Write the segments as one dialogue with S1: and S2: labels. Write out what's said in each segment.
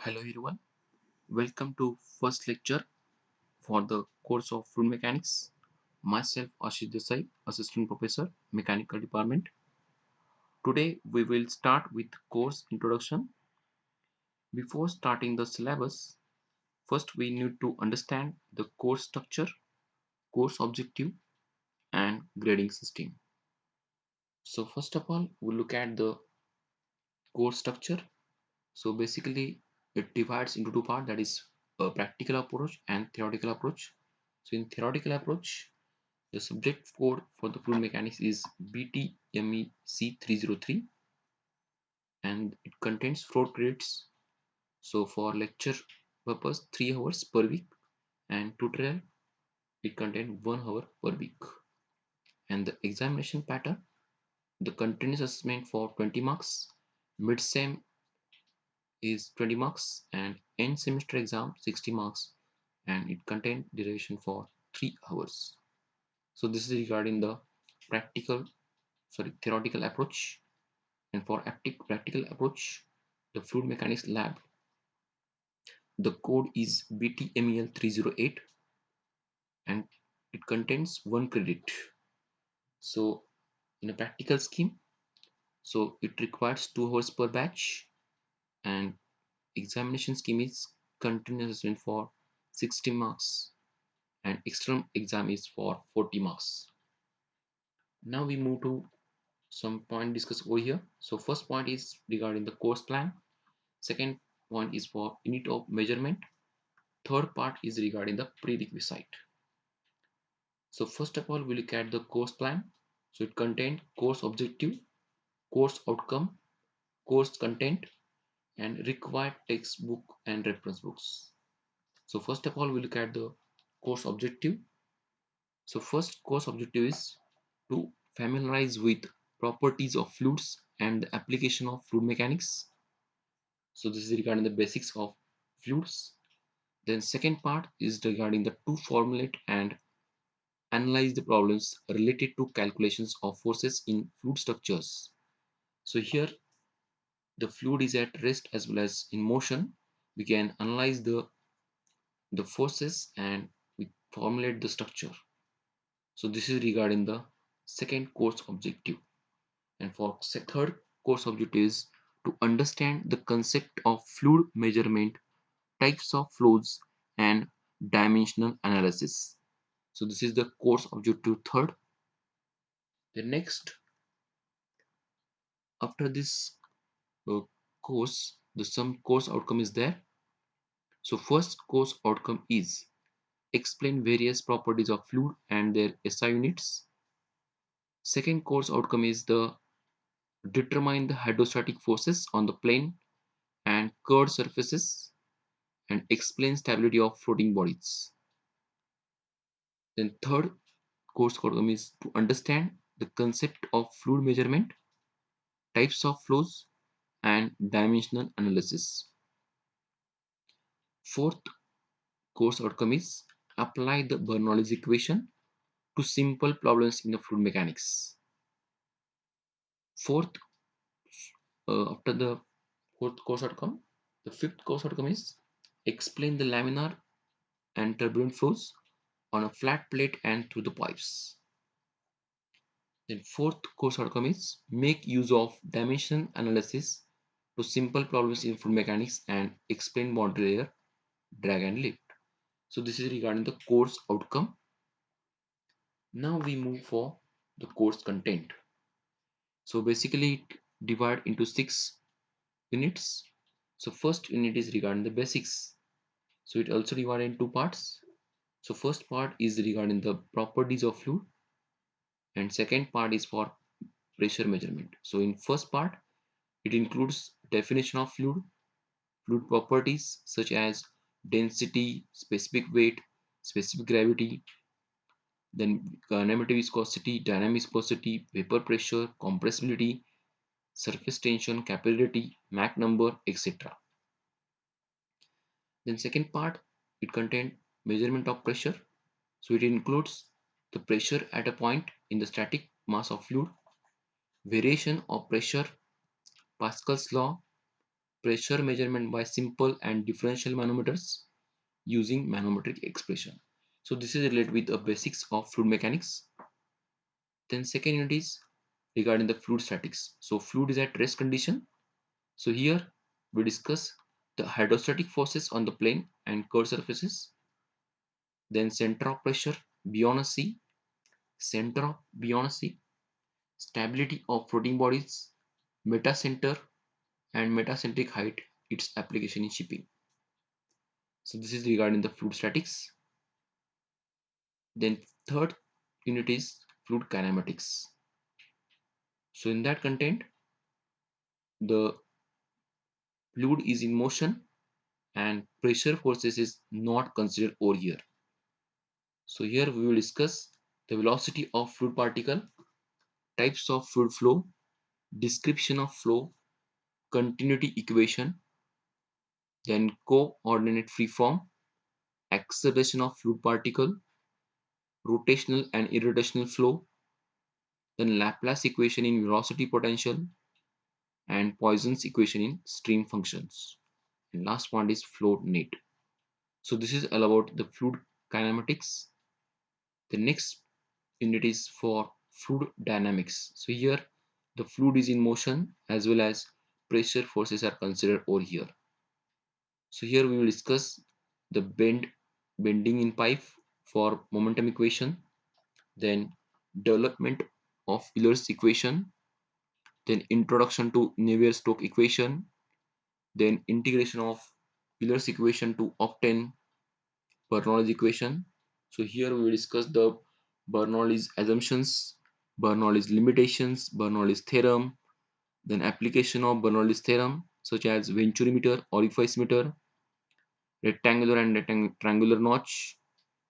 S1: Hello everyone, welcome to first lecture for the course of fluid mechanics. Myself Ashish Desai, Assistant Professor, Mechanical Department. Today we will start with course introduction. Before starting the syllabus, first we need to understand the course structure, course objective and grading system. So first of all, we look at the course structure. So basically it divides into two parts, that is a practical approach and theoretical approach. So in theoretical approach, the subject code for the fluid mechanics is BTMEC303 and it contains 4 credits. So for lecture purpose 3 hours per week and tutorial it contains 1 hour per week. And the examination pattern, the continuous assessment for 20 marks, mid-sem is 20 marks and end semester exam 60 marks, and it contains derivation for 3 hours. So this is regarding the theoretical approach. And for practical approach, the fluid mechanics lab, the code is BTMEL308 and it contains 1 credit. So in a practical scheme, so it requires 2 hours per batch, and examination scheme is continuous assessment for 60 marks and external exam is for 40 marks. Now we move to some point discussed over here. So first point is regarding the course plan. Second point is for unit of measurement. Third part is regarding the prerequisite. So first of all, we look at the course plan. So it contains course objective, course outcome, course content, and required textbook and reference books. So first of all, we look at the course objective. So first course objective is to familiarize with properties of fluids and the application of fluid mechanics. So this is regarding the basics of fluids. Then second part is regarding the to formulate and analyze the problems related to calculations of forces in fluid structures. So here the fluid is at rest as well as in motion. We can analyze the forces and we formulate the structure. So this is regarding the second course objective. And for third course objective is to understand the concept of fluid measurement, types of flows and dimensional analysis. So this is the course objective third. The next, after this course, the some course outcome is there. So first course outcome is explain various properties of fluid and their SI units. Second course outcome is the determine the hydrostatic forces on the plane and curved surfaces and explain stability of floating bodies. Then third course outcome is to understand the concept of fluid measurement, types of flows and dimensional analysis. Fourth course outcome is apply the Bernoulli's equation to simple problems in the fluid mechanics. Fourth, after the fourth course outcome, the fifth course outcome is explain the laminar and turbulent flows on a flat plate and through the pipes. Then fourth course outcome is make use of dimension analysis to simple problems in fluid mechanics and explain boundary layer, drag and lift. So this is regarding the course outcome. Now we move for the course content. So basically it divide into 6 units. So first unit is regarding the basics. So it also divided in two parts. So first part is regarding the properties of fluid and second part is for pressure measurement. So in first part it includes definition of fluid, fluid properties such as density, specific weight, specific gravity, then kinematic viscosity, dynamic viscosity, vapor pressure, compressibility, surface tension, capillarity, Mach number, etc. Then second part, it contains measurement of pressure. So it includes the pressure at a point in the static mass of fluid, variation of pressure, Pascal's law, pressure measurement by simple and differential manometers using manometric expression. So this is related with the basics of fluid mechanics. Then second unit is regarding the fluid statics. So fluid is at rest condition. So here we discuss the hydrostatic forces on the plane and curved surfaces. Then center of pressure beyond a sea, center of beyond a sea, stability of floating bodies, metacenter and metacentric height, its application in shipping. So this is regarding the fluid statics. Then third unit is fluid kinematics. So in that content, the fluid is in motion and pressure forces is not considered over here. So here we will discuss the velocity of fluid particle, types of fluid flow, description of flow, continuity equation, then coordinate free form, acceleration of fluid particle, rotational and irrotational flow, then Laplace equation in velocity potential, and Poisson's equation in stream functions. And last one is flow net. So this is all about the fluid kinematics. The next unit is for fluid dynamics. So here the fluid is in motion as well as pressure forces are considered over here. So here we will discuss the bending in pipe for momentum equation, then development of Euler's equation, then introduction to Navier-Stokes equation, then integration of Euler's equation to obtain Bernoulli's equation. So here we will discuss the Bernoulli's assumptions, Bernoulli's limitations, Bernoulli's theorem, then application of Bernoulli's theorem such as venturimeter, orifice meter, rectangular and triangular notch,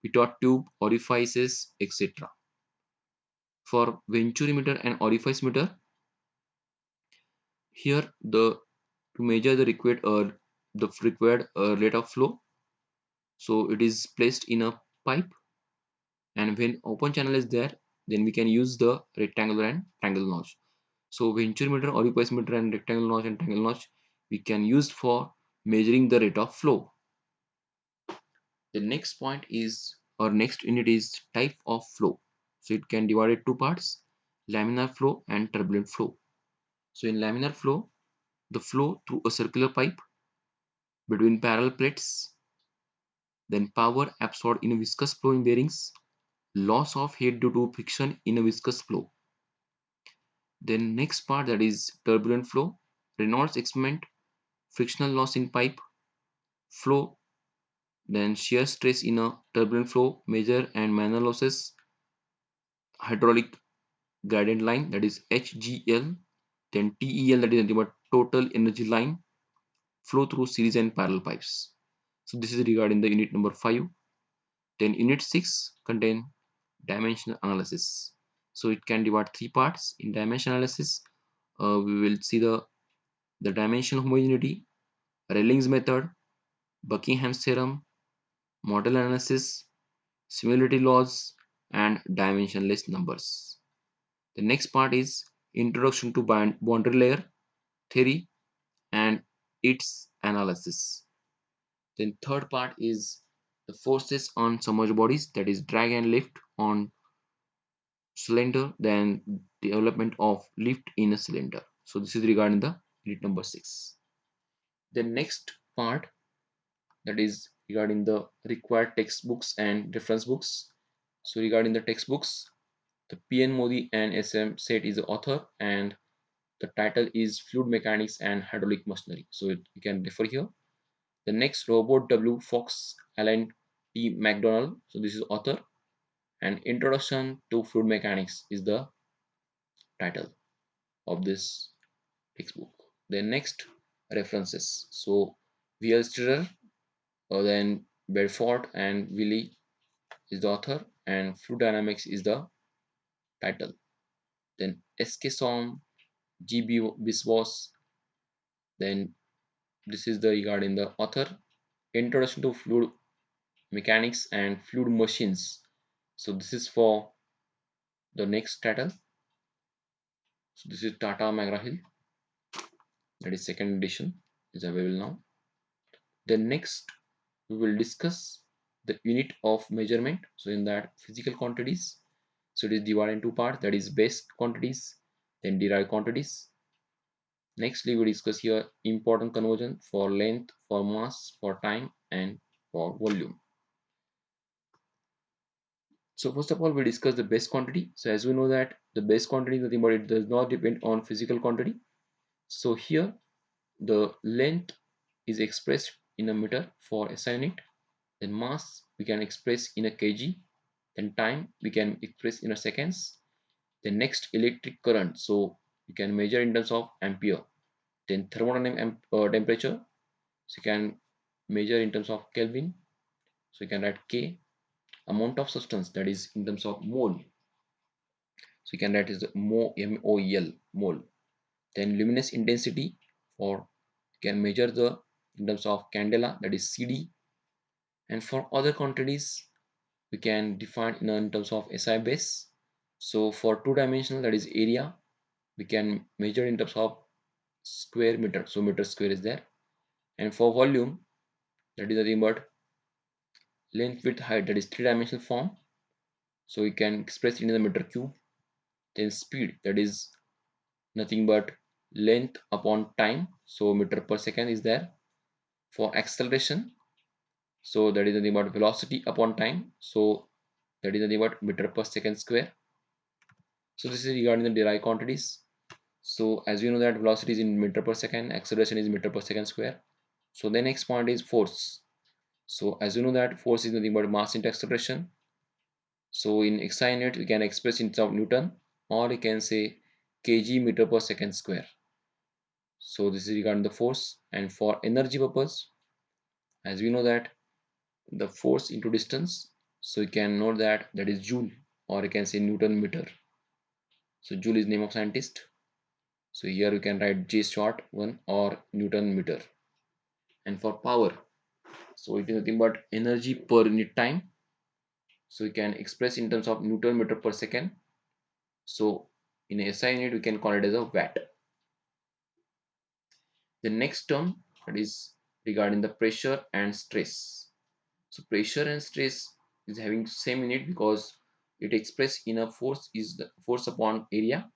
S1: pitot tube, orifices, etc. For venturimeter and orifice meter, here to measure the required rate of flow, so it is placed in a pipe, and when open channel is there, then we can use the rectangular and triangle notch. So venturimeter, orifice meter, and rectangle notch and triangle notch we can use for measuring the rate of flow. The next point is, or next unit is type of flow. So it can divide it two parts: laminar flow and turbulent flow. So in laminar flow, the flow through a circular pipe between parallel plates, then power absorbed in a viscous flow in bearings, loss of heat due to friction in a viscous flow. Then next part, that is turbulent flow, Reynolds experiment, frictional loss in pipe flow, then shear stress in a turbulent flow, measure and minor losses, hydraulic gradient line, that is HGL, then TEL, that is nothing but total energy line, flow through series and parallel pipes. So this is regarding the unit number 5. Then unit 6 contain dimensional analysis. So it can divide three parts. In dimension analysis, we will see the dimensional homogeneity, Rayling's method, Buckingham's theorem, model analysis, similarity laws, and dimensionless numbers. The next part is introduction to boundary layer theory and its analysis. Then third part is the forces on submerged bodies, that is drag and lift on cylinder, then development of lift in a cylinder. So this is regarding the unit number 6. The next part, that is regarding the required textbooks and reference books. So regarding the textbooks, the PN Modi and SM Set is the author, and the title is Fluid Mechanics and Hydraulic Machinery. So you can refer here. The next, Robert W. Fox, Alan T. McDonald. So this is author, and Introduction to Fluid Mechanics is the title of this textbook. Then next, references. So V.L. Stirrer, then Bedford and Willie is the author, and Fluid Dynamics is the title. Then S.K. Som, G.B. Biswas, then this is the regarding the author. Introduction to Fluid Mechanics and Fluid Machines. So this is for the next title. So this is Tata McGraw-Hill, that is second edition. is available now. Then next we will discuss the unit of measurement. So in that physical quantities. So it is divided into two parts, that is base quantities, then derived quantities. Next we will discuss here important conversion for length, for mass, for time, and for volume. So first of all, we discuss the base quantity. So as we know that the base quantity is nothing but it does not depend on physical quantity. So here the length is expressed in a meter for SI unit. Then mass we can express in a kg. Then time we can express in a seconds. Then next electric current. So you can measure in terms of ampere. Then thermodynamic temperature. So you can measure in terms of Kelvin. So you can write K. Amount of substance, that is in terms of mole. So you can write is mole, MOL, mole. Then luminous intensity, for you can measure the in terms of candela, that is CD. And for other quantities we can define in terms of SI base. So for two-dimensional, that is area, we can measure in terms of square meter, so meter square is there. And for volume, that is nothing but length, width, height, that is three-dimensional form, so we can express it in the meter cube. Then speed, that is nothing but length upon time, so meter per second is there. For acceleration, so that is nothing but velocity upon time, so that is nothing but meter per second square. So this is regarding the derived quantities. So as we know that velocity is in meter per second, acceleration is meter per second square. So the next point is force. So as you know that force is nothing but mass into acceleration. So in SI unit we can express in terms of Newton, or we can say kg meter per second square. So this is regarding the force. And for energy purpose, as we know that the force into distance, so you can know that that is joule, or you can say Newton meter. So joule is name of scientist. So here you can write J short one or Newton meter. And for power, so it is nothing but energy per unit time. So you can express in terms of Newton meter per second. So in a SI unit we can call it as a watt. The next term, that is regarding the pressure and stress. So pressure and stress is having same unit because it expressed in a force is the force upon area.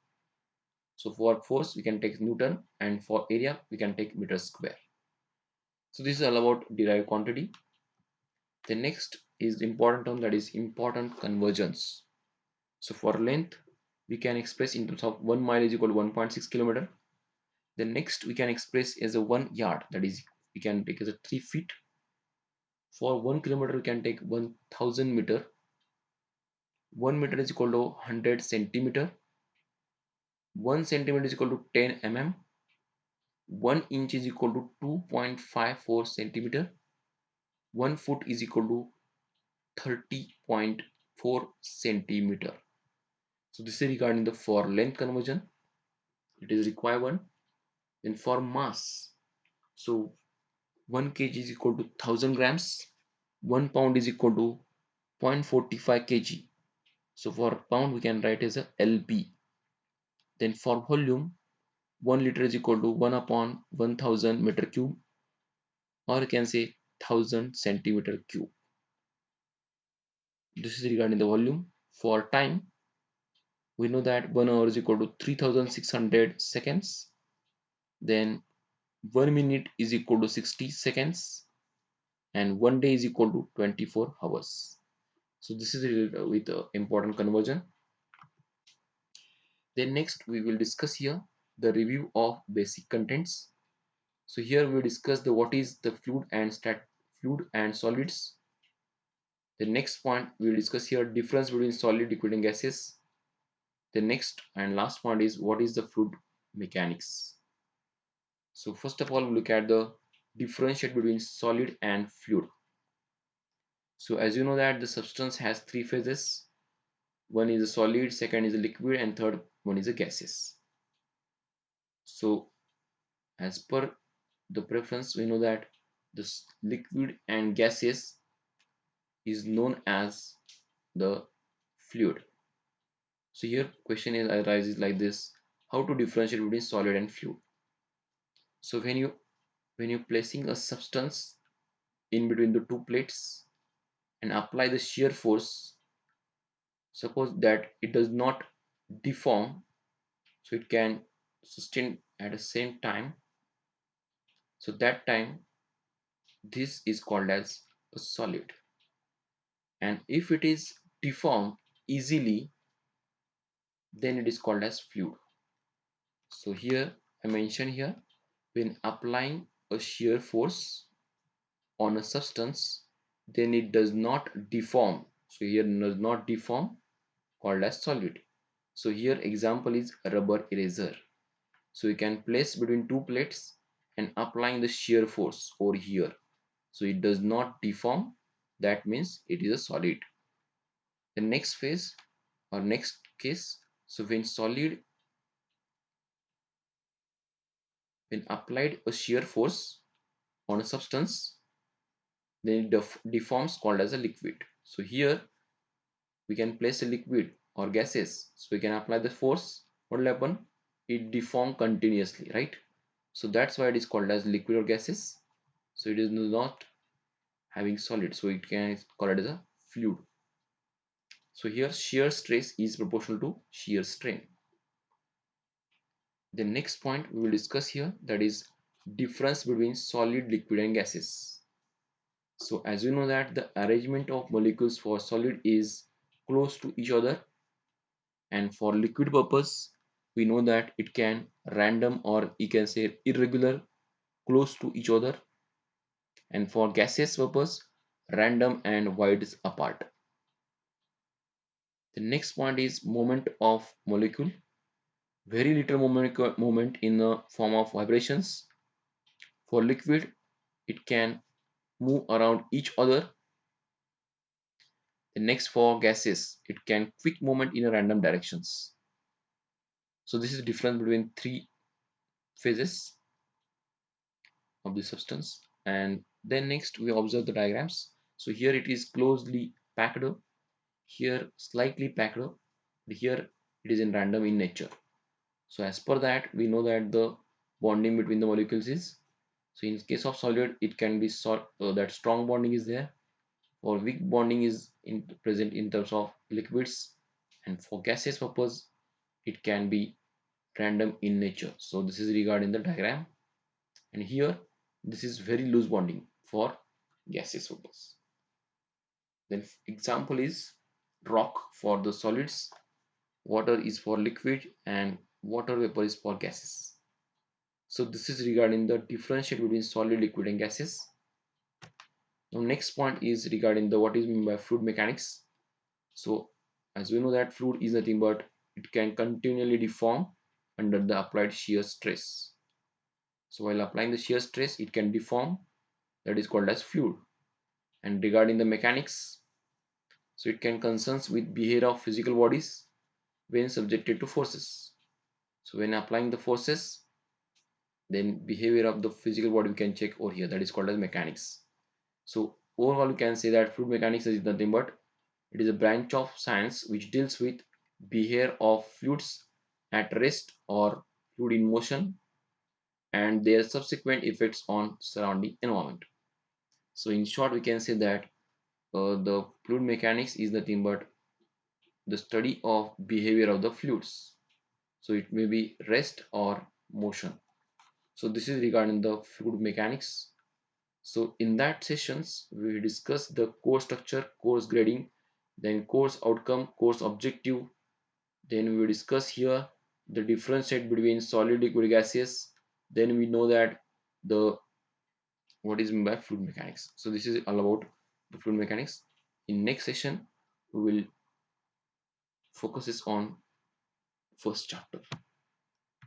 S1: So for force we can take Newton, and for area we can take meter square. So this is all about derived quantity. The next is the important term, that is important conversions. So for length we can express in terms of 1 mile is equal to 1.6 kilometer. The next we can express as a 1 yard, that is we can take as a 3 feet. For 1 kilometer we can take 1000 meter. 1 meter is equal to 100 centimeter. 1 centimeter is equal to 10 mm. 1 inch is equal to 2.54 centimeter. 1 foot is equal to 30.4 centimeter. So this is regarding the for length conversion. It is required one. Then for mass, so 1 kg is equal to 1000 grams. 1 pound is equal to 0.45 kg. So for pound we can write as a lb. Then for volume, 1 liter is equal to 1 upon 1000 meter cube, or you can say 1000 centimeter cube. This is regarding the volume. For time, we know that 1 hour is equal to 3600 seconds. Then 1 minute is equal to 60 seconds, and 1 day is equal to 24 hours. So this is related with important conversion. Then next we will discuss here the review of basic contents. So here we discuss the what is the fluid and solids. The next point we will discuss here difference between solid, liquid and gases. The next and last point is what is the fluid mechanics. So first of all we look at the differentiate between solid and fluid. So as you know that the substance has three phases. One is a solid, second is a liquid, and third one is a gaseous. So as per the preference, we know that this liquid and gaseous is known as the fluid. So here question is arises like this: how to differentiate between solid and fluid? So when you when you're placing a substance in between the two plates and apply the shear force, suppose that it does not deform, so it can sustain at the same time, so that time this is called as a solid. And if it is deformed easily, then it is called as fluid. So here I mention here, when applying a shear force on a substance, then it does not deform, so here does not deform, called as solid. So here example is rubber eraser. So you can place between two plates and applying the shear force over here, so it does not deform, that means it is a solid. The next phase or next case, so when applied a shear force on a substance, then it deforms, called as a liquid. So here we can place a liquid or gases, so we can apply the force, what will happen, it deform continuously, right? So that's why it is called as liquid or gases. So it is not having solid, so it can call it as a fluid. So here shear stress is proportional to shear strain. The next point we will discuss here, that is difference between solid, liquid and gases. So as you know that the arrangement of molecules for solid is close to each other, and for liquid purpose we know that it can random, or you can say irregular, close to each other, and for gaseous purpose random and wide apart. The next point is moment of molecule. Very little moment in the form of vibrations. For liquid it can move around each other. The next, for gases it can quick movement in a random directions. So this is the difference between three phases of the substance. And then next we observe the diagrams. So here it is closely packed, here slightly packed, here it is in random in nature. So as per that we know that the bonding between the molecules is, so in case of solid it can be that strong bonding is there, or weak bonding is present in terms of liquids, and for gaseous purpose it can be random in nature. So this is regarding the diagram, and here this is very loose bonding for gaseous purpose. Then example is rock for the solids, water is for liquid, and water vapor is for gases. So this is regarding the differentiate between solid, liquid and gases. Now next point is regarding the what is meant by fluid mechanics. So as we know that fluid is nothing but it can continually deform under the applied shear stress. So while applying the shear stress it can deform, that is called as fluid. And regarding the mechanics, so it can concerns with behavior of physical bodies when subjected to forces. So when applying the forces, then behavior of the physical body we can check over here, that is called as mechanics. So overall we can say that fluid mechanics is nothing but it is a branch of science which deals with behavior of fluids at rest or fluid in motion and their subsequent effects on surrounding environment. So in short we can say that the fluid mechanics is nothing but the study of behavior of the fluids. So it may be rest or motion. So this is regarding the fluid mechanics. So in that sessions we discuss the course structure, course grading, then course outcome, course objective. Then we will discuss here the differentiate between solid, liquid, gaseous. Then we know that the what is meant by fluid mechanics. So this is all about the fluid mechanics. In next session we will focus on first chapter.